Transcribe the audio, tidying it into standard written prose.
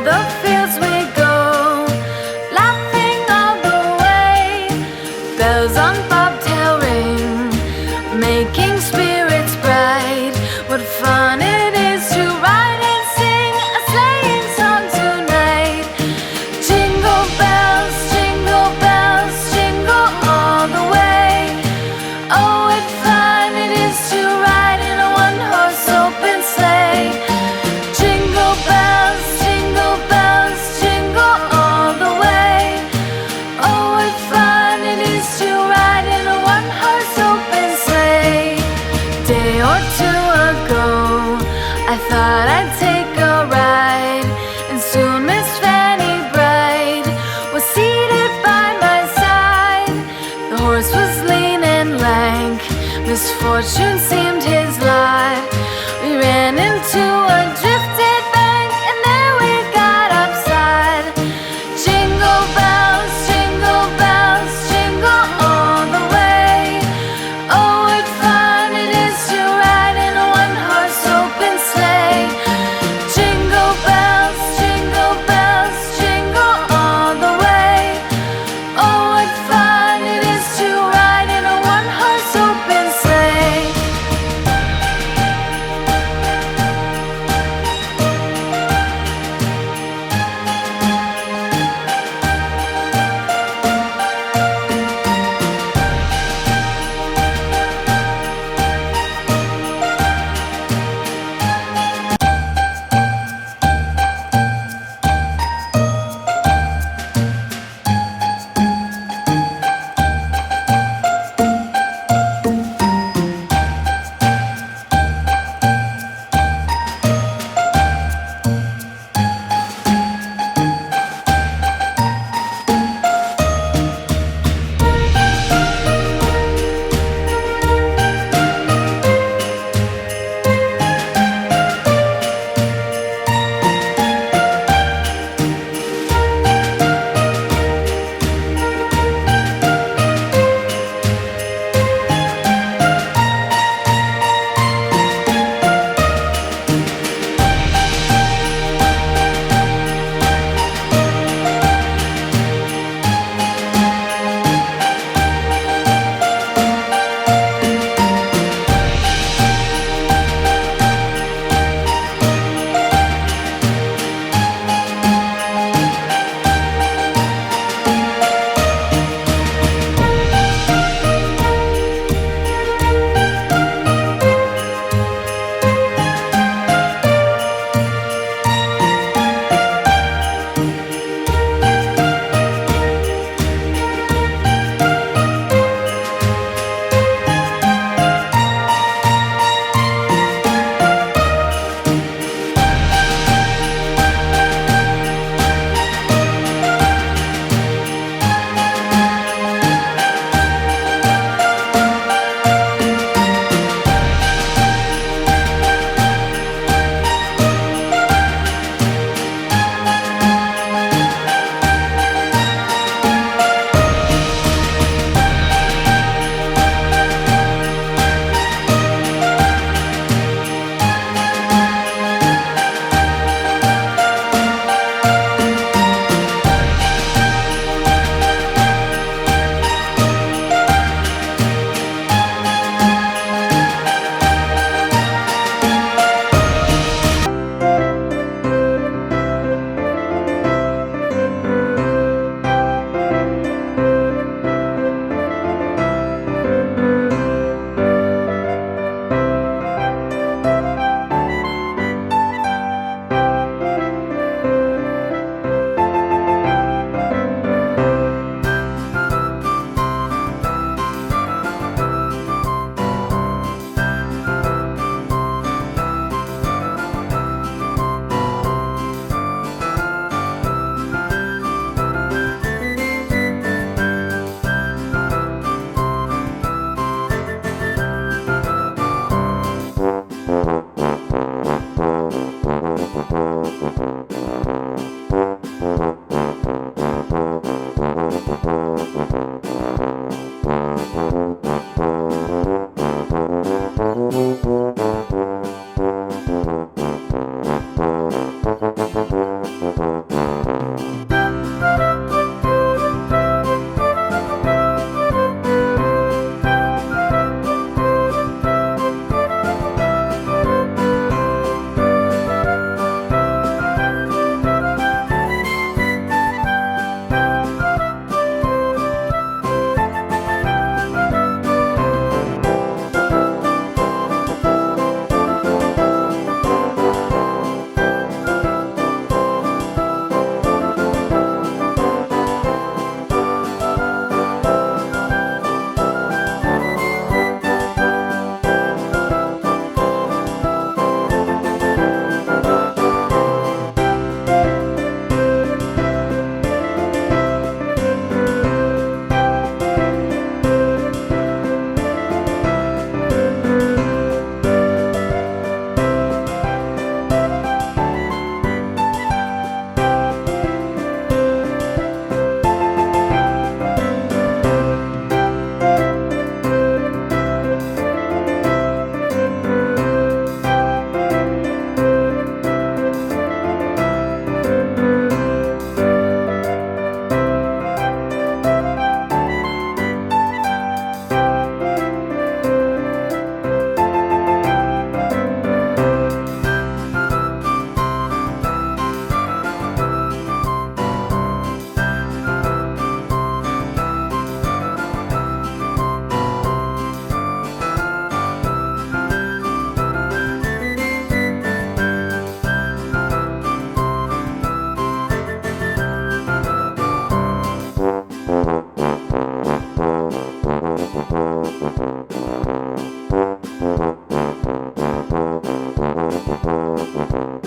the fields we go, laughing all the way. Bells on bobtail ring, making spirits bright. What fun it is to ride and sing a sleighing song tonight. Jingle bells, jingle all the way. Oh, what fun it is to ride in a one-horse open sleigh. Jingle bells, jingle all the way. Oh, what fun it is to ride in a one-horse open sleigh. Day or two ago, I thought I'd take a ride, and soon Miss Fanny Bright was seated by my side. The horse was lean and lank, misfortune seemed his lot. We ran into a drifted bank, and there we got upside. Jingle bells, jingle all the way. Oh, what fun it is to ride in a one-horse open sleigh. Jingle bells, jingle all the way. Oh, what fun it is to ride in a one-horse open sleigh.